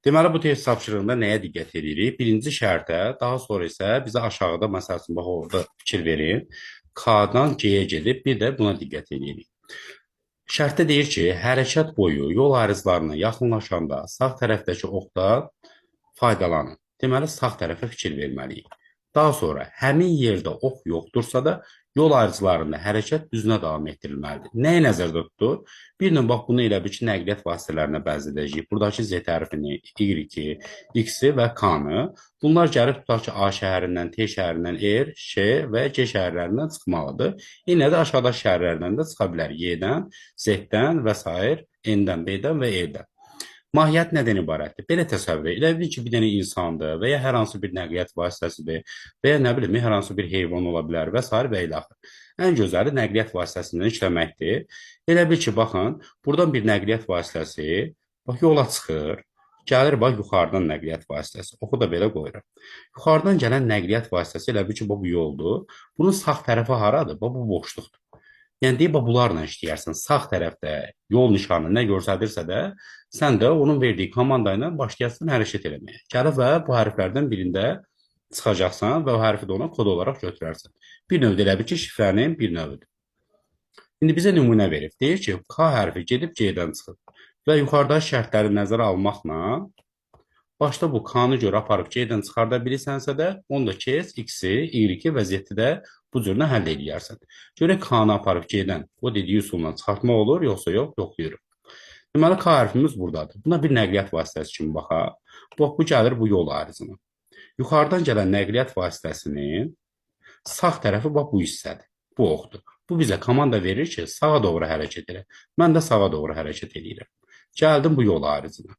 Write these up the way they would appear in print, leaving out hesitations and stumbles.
Deməli, bu test tapşırığında nəyə diqqət edirik? Birinci şərtə, daha sonra isə bizə aşağıda, məsəl üçün, bax, orada fikir verin. K-dan G-yə gedib, bir də buna diqqət edirik. Şərtdə deyir ki, hərəkət boyu yol ayrıclarına yaxınlaşanda sağ tərəfdəki oxdan faydalanın. Deməli, sağ tərəfə fikir verməliyik. Daha sonra həmin yerdə ox yoxdursa da yol ayrıclarında hərəkət düzünə davam etdirilməlidir. Nəyi nəzərdə tutulur? Bir növ bax bunu elə bil ki, nəqliyyat vasitələrinə bənzədəcəyik. Buradakı Z hərfini, Y-i, X-i və K-nı. Bunlar gəlib tutaq ki, A şəhərindən, T şəhərindən, R, Ş və C şəhərlərindən çıxmalıdır. Yenə də aşağıdakı şəhərlərdən də çıxa bilər. Y-dən, Z-dən və s. N-dən, B-dən və E-dən. Mahiyyət nədən ibarətdir? Belə təsəvvür edin. Elə bil ki, bir dənə insandır və ya hər hansı bir nəqliyyat vasitəsidir və ya nə bilim, hər hansı bir heyvan ola bilər və s. və ilə axır. Ən gözəli nəqliyyat vasitəsindən işləməkdir. Elə bil ki, baxın, buradan bir nəqliyyat vasitəsi bax yola çıxır. Gəlir bax yuxarıdan nəqliyyat vasitəsi. Oxu da belə qoyuram. Yuxarıdan gələn nəqliyyat vasitəsi elə bil ki, bu yoldur. Bunun sağ tərəfi haradır? Bu boşluqdur. Yəni deyib bunlarla işləyərsən. Sağ tərəfdə yol nişanı nə göstərirsə də, sən də onun verdiyi komanda ilə başlayasan hərəkət etməyə. Gəlib və bu hərflərdən birində çıxacaqsan və o hərfi də ona kod olaraq götürərsən. Bir növ elə bil ki, şifrənin bir növüdür. İndi bizə nümunə verib. Deyir ki, K hərfi gedib C-dən çıxıb və yuxarıdakı şərtləri nəzərə almaqla başda bu K-nı görə aparıb C-dən çıxarda bilirsənsə də, onu da kes, X-i, Y-i və Z-i də bu cürlə həll edərsən. Görək K-nı aparıb G-dən o dediyi üsulla çıxartma olur, yoxsa yox, yoxlayırıq. Deməli, K hərfimiz buradadır. Buna bir nəqliyyat vasitəsi kimi baxaq. Bu gəlir bu yol ayrıcına. Yuxarıdan gələn nəqliyyat vasitəsinin sağ tərəfi bax bu hissədir. Bu oxdur. Bu bizə komanda verir ki, sağa doğru hərəkət elə. Mən də sağa doğru hərəkət edirəm. Gəldim bu yol ayrıcına.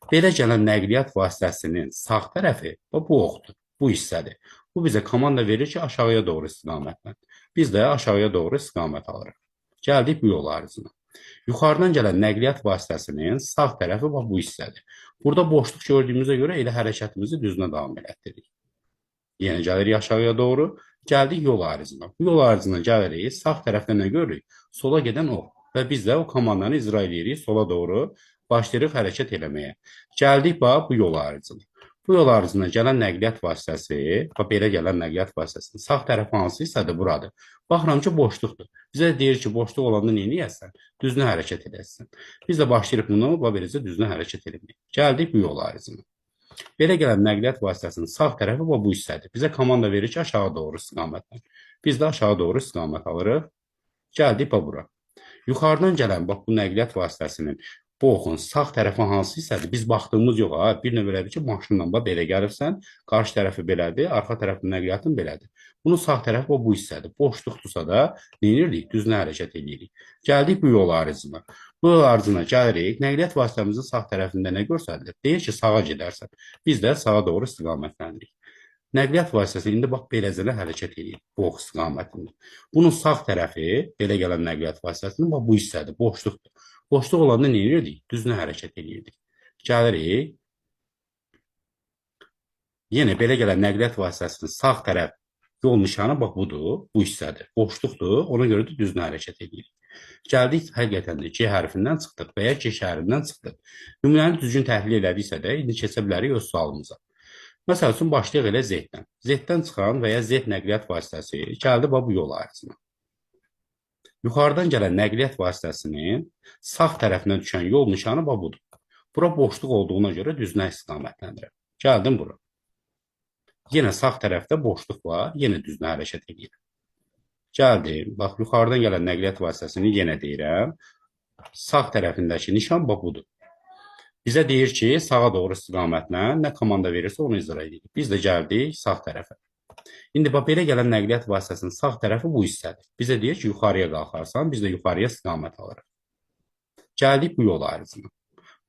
Belə gələn nəqliyyat vasitəsinin sağ tərəfi bu oxdur. Bu hissədir. Bu bizə komanda verir ki, aşağıya doğru istiqamətlən. Biz də aşağıya doğru istiqamət alırıq. Gəldik bu yol ayrıcına. Yuxarıdan gələn nəqliyyat vasitəsinin sağ tərəfi bu hissədir. Burada boşluq gördüyümüzə görə elə hərəkətimizi düzünə davam elətdiririk. Yenə gəlirik aşağıya doğru. Gəldik yol ayrıcına. Bu yol ayrıcına gəlirik. Sağ tərəfdə nə görürük? Sola gedən ox. Və biz də o komandanı icra edirik sola doğru. Başlayırıq hərəkət eləməyə. Gəldik bu yol ayrıcına. Bu yol ayrıcına gələn nəqliyyat vasitəsi, belə gələn nəqliyyat vasitəsinin sağ tərəfi hansı hissədir? Buradır. Baxıram ki, boşluqdur. Bizə deyir ki, boşluq olanda nə edəsən? Düzünə hərəkət edəsən. Biz də başlayırıq bunu, beləcə düzünə hərəkət etməyə. Gəldik bu yol ayrıcına. Belə gələn nəqliyyat vasitəsinin sağ tərəfi bu hissədir. Bizə komanda verir ki, aşağı doğru istiqamətlən. Biz də aşağı doğru istiqamət alırıq. Gəldik bura. Yuxarıdan gələn bu nəqliyyat vasitəsinin bu oxun sağ tərəfi hansı hissədir? Biz baxdığımız yox. Bir növ elədir ki, maşınla belə gəlirsən, qarşı tərəfi belədir, arxa tərəfi nəqliyyatın belədir. Bunun sağ tərəfi bu hissədir. Boşluqdursa da nə edirik? Düzünə hərəkət edirik. Gəldik bu yol ayrıcına. Bu yol ayrıcına gəlirik. Nəqliyyat vasitəmizin sağ tərəfində nə göstərilir? Deyir ki, sağa gedərsən. Biz də sağa doğru istiqamətlənirik. Nəqliyyat vasitəsi indi bax beləcə hərəkət edir bu ox istiqamətində. Bunun sağ tərəfi belə gələn nəqliyyat vasitəsinin bu hissədir, boşluqdur. Boşluq olanda nə edirdik? Düzünə hərəkət edirdik. Gəlirik. Yenə belə gələn nəqliyyat vasitəsinin sağ tərəf yol nişanı budur, bu hissədir. Boşluqdur, ona görə də düzünə hərəkət edirik. Gəldik həqiqətən də C hərfindən çıxdıq və ya C şəhərindən çıxdıq. Nümunəni düzgün təhlil elədiksə də indi keçə bilərik öz sualımıza. Məsəl üçün başlayaq elə Z-dən. Z-dən çıxan və ya Z nəqliyyat vasitəsi gəldi bu yol ayrıcına. Yuxarıdan gələn nəqliyyat vasitəsinin sağ tərəfinə düşən yol nişanı budur. Bura boşluq olduğuna görə düzünə istiqamətləndirəm. Gəldim bura. Yenə sağ tərəfdə boşluq var, yenə düzünə hərəkət edirəm. Gəldim, bax yuxarıdan gələn nəqliyyat vasitəsini yenə deyirəm. Sağ tərəfindəki nişan budur. Bizə deyir ki, sağa doğru istiqamətlə nə komanda verirsə onu icra edirik. Biz də gəldik sağ tərəfə. İndi belə gələn nəqliyyat vasitəsinin sağ tərəfi bu hissədir. Bizə deyir ki, yuxarıya qalxarsan, biz də yuxarıya istiqamət alırıq. Gəldik bu yol ayrıcına.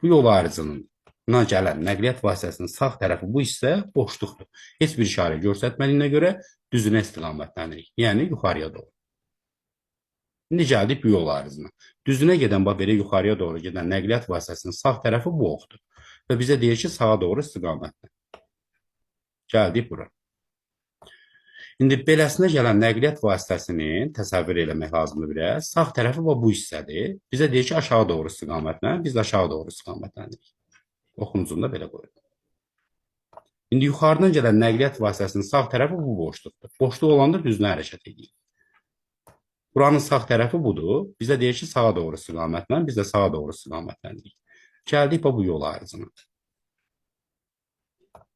Bu yol ayrıcına gələn nəqliyyat vasitəsinin sağ tərəfi bu hissə boşluqdur. Heç bir işarə göstərmədiyinə görə düzünə istiqamətlənirik. Yəni yuxarıya doğru. İndi gəldik bu yol ayrıcına. Düzünə gedən belə yuxarıya doğru gedən nəqliyyat vasitəsinin sağ tərəfi bu oxdur. Və bizə deyir ki, sağa doğru istiqamətlən. Gəldik bura. İndi beləsinə gələn nəqliyyat vasitəsinin təsəvvür eləmək lazımdır biraz. Sağ tərəfi bu hissədir. Bizə deyir ki, aşağı doğru istiqamətlən. Biz də aşağı doğru istiqamətləndirik. Oxunucunu da belə qoyun. İndi yuxarıdan gələn nəqliyyat vasitəsinin sağ tərəfi bu boşluqdur. Boşluq olanda düzünə hərəkət edir. Buranın sağ tərəfi budur. Bizə deyir ki, sağa doğru istiqamətlə, biz də sağa doğru istiqamətləndirik. Gəldik bu yol ayrıcına.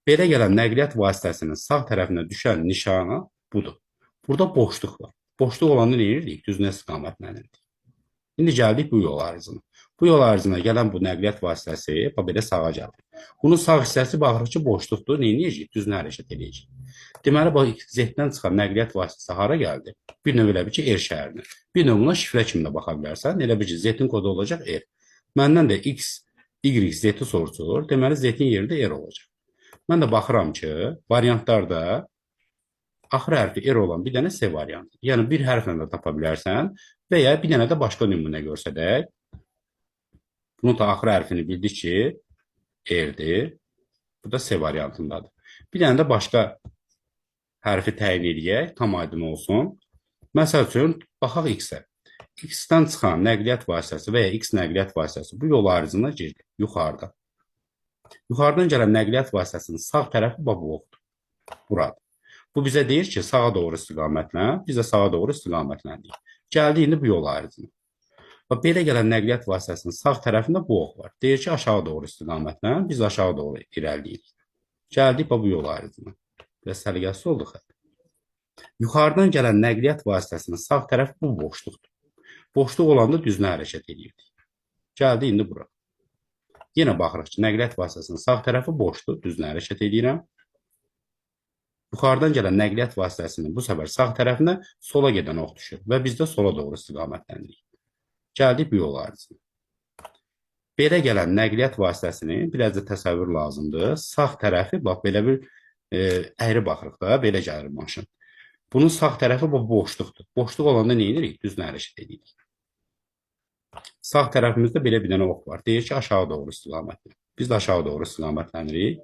Belə gələn nəqliyyat vasitəsinin sağ tərəfinə düşən nişana budur. Burada boşluq var. Boşluq olanda nə edirik? Düzünə istiqamətlənirdik. İndi gəldik bu yol ayrıcına. Bu yol ayrıcına gələn bu nəqliyyat vasitəsi belə sağa gəlir. Bunun sağ hissəsi baxırıq ki, boşluqdur. Nə edəcəyik? Düzünə hərəkət edəcəyik. Deməli, bu Z-dən çıxan nəqliyyat vasitəsi hara gəldi? Bir növ elə bir ki, R şəhərinə. Bir növ buna şifrə kimi də baxa bilərsən. Elə bir ki, Z-in kodu olacaq R. Məndən də X, Y, Z-i soruşur. Deməli, Z-in yeri də R olacaq. Mən də baxıram ki, variantlarda axır hərfi R olan bir dənə C variantı. Yəni, bir hərflə də tapa bilərsən və ya bir dənə də başqa nümunə görsədək. Bunun da axır hərfini bildik ki, R-dir. Bu da C variantındadır. Bir dənə də başqa hərfi təyin edək, tam aydın olsun. Məsəl üçün, baxaq X-ə. X-dən çıxan nəqliyyat vasitəsi və ya X nəqliyyat vasitəsi bu yol ayrıcına girdi, yuxarıda. Yuxarıdan gələn nəqliyyat vasitəsinin sağ tərəfi bu oxdur. Burada. Bu bizə deyir ki, sağa doğru istiqamətlən, biz də sağa doğru istiqamətləndik. Gəldi indi bu yol ayrıcına. Və belə gələn nəqliyyat vasitəsinin sağ tərəfində bu ox var. Deyir ki, aşağı doğru istiqamətlən, biz aşağı doğru irəliyirik. Gəldik bu yol ayrıcına. Biraz səliqəsiz oldu xətt. Yuxarıdan gələn nəqliyyat vasitəsinin sağ tərəfi bu boşluqdur. Boşluq olanda düzünə hərəkət edirdik. Gəldi indi bura. Yenə baxırıq ki, nəqliyyat vasitəsinin sağ tərəfi boşdur, düzünə hərəkət edirəm. Yuxarıdan gələn nəqliyyat vasitəsinin bu səfər sağ tərəfinə sola gedən ox düşür və biz də sola doğru istiqamətləndirik. Gəldik bu yol ayrıcına. Belə gələn nəqliyyat vasitəsinin biraz da təsəvvür lazımdır. Sağ tərəfi, bax, belə bir əyri baxırıq da, belə gəlir maşın. Bunun sağ tərəfi bu boşluqdur. Boşluq olanda nə edirik? Düzünə hərəkət edirik. Sağ tərəfimizdə belə bir dənə ox var. Deyir ki, aşağı doğru istiqamətlən. Biz də aşağı doğru istiqamətləndirik.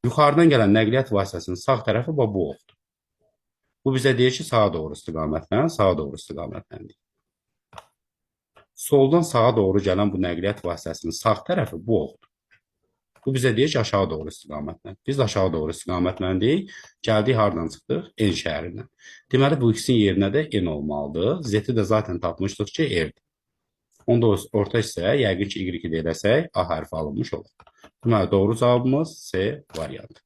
Yuxarıdan gələn nəqliyyat vasitəsinin sağ tərəfi bu oxdur. Bu bizə deyir ki, sağa doğru istiqamətlən, sağa doğru istiqamətləndik. Soldan sağa doğru gələn bu nəqliyyat vasitəsinin sağ tərəfi bu oxdur. Bu bizə deyir ki, aşağı doğru istiqamətlən. Biz də aşağı doğru istiqamətləndik. Gəldik hardan çıxdıq? N şəhərindən. Deməli, bu ikisinin yerinə də N olmalıdır. Z-i də zaten tapmışdıq ki, R-dir. Onda orta hissəyə yəqin ki, Y-i də eləsək, A hərfi alınmış olur. Deməli, doğru cavabımız C variantı.